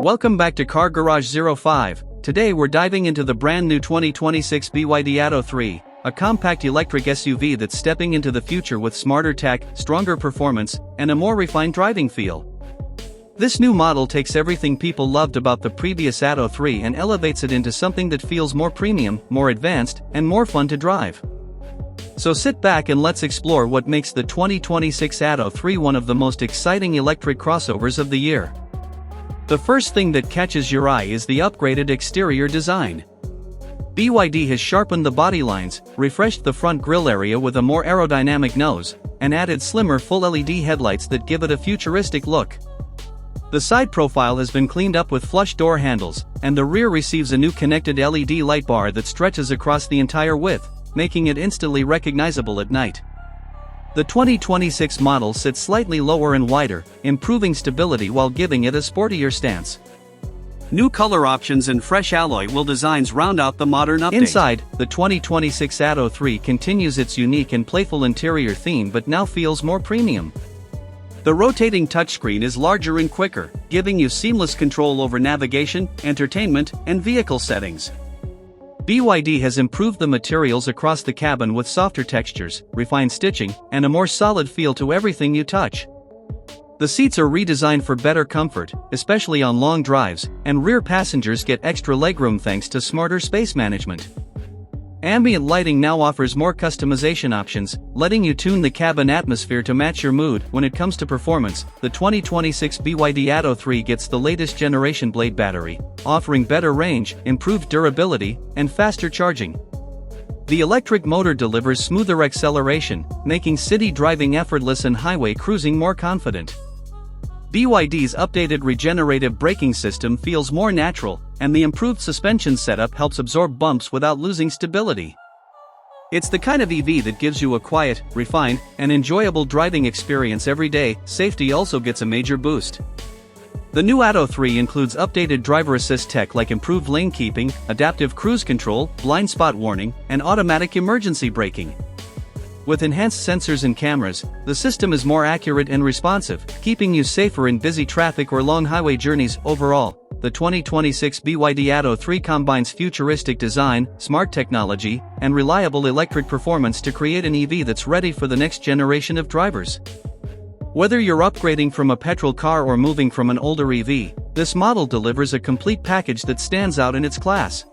Welcome back to Car Garage 05. Today we're diving into the brand new 2026 BYD Atto 3, a compact electric SUV that's stepping into the future with smarter tech, stronger performance, and a more refined driving feel. This new model takes everything people loved about the previous Atto 3 and elevates it into something that feels more premium, more advanced, and more fun to drive. So sit back and let's explore what makes the 2026 Atto 3 one of the most exciting electric crossovers of the year. The first thing that catches your eye is the upgraded exterior design. BYD has sharpened the body lines, refreshed the front grille area with a more aerodynamic nose, and added slimmer full LED headlights that give it a futuristic look. The side profile has been cleaned up with flush door handles, and the rear receives a new connected LED light bar that stretches across the entire width, making it instantly recognizable at night. The 2026 model sits slightly lower and wider, improving stability while giving it a sportier stance. New color options and fresh alloy wheel designs round out the modern update. Inside, the 2026 Atto 3 continues its unique and playful interior theme but now feels more premium. The rotating touchscreen is larger and quicker, giving you seamless control over navigation, entertainment, and vehicle settings. BYD has improved the materials across the cabin with softer textures, refined stitching, and a more solid feel to everything you touch. The seats are redesigned for better comfort, especially on long drives, and rear passengers get extra legroom thanks to smarter space management. Ambient lighting now offers more customization options, letting you tune the cabin atmosphere to match your mood. When it comes to performance, the 2026 BYD Atto 3 gets the latest generation Blade battery, offering better range, improved durability, and faster charging. The electric motor delivers smoother acceleration, making city driving effortless and highway cruising more confident. BYD's updated regenerative braking system feels more natural, and the improved suspension setup helps absorb bumps without losing stability. It's the kind of EV that gives you a quiet, refined, and enjoyable driving experience every day. Safety also gets a major boost. The new Atto 3 includes updated driver assist tech like improved lane keeping, adaptive cruise control, blind spot warning, and automatic emergency braking. With enhanced sensors and cameras, the system is more accurate and responsive, keeping you safer in busy traffic or long highway journeys. Overall, the 2026 BYD Atto 3 combines futuristic design, smart technology, and reliable electric performance to create an EV that's ready for the next generation of drivers. Whether you're upgrading from a petrol car or moving from an older EV, this model delivers a complete package that stands out in its class.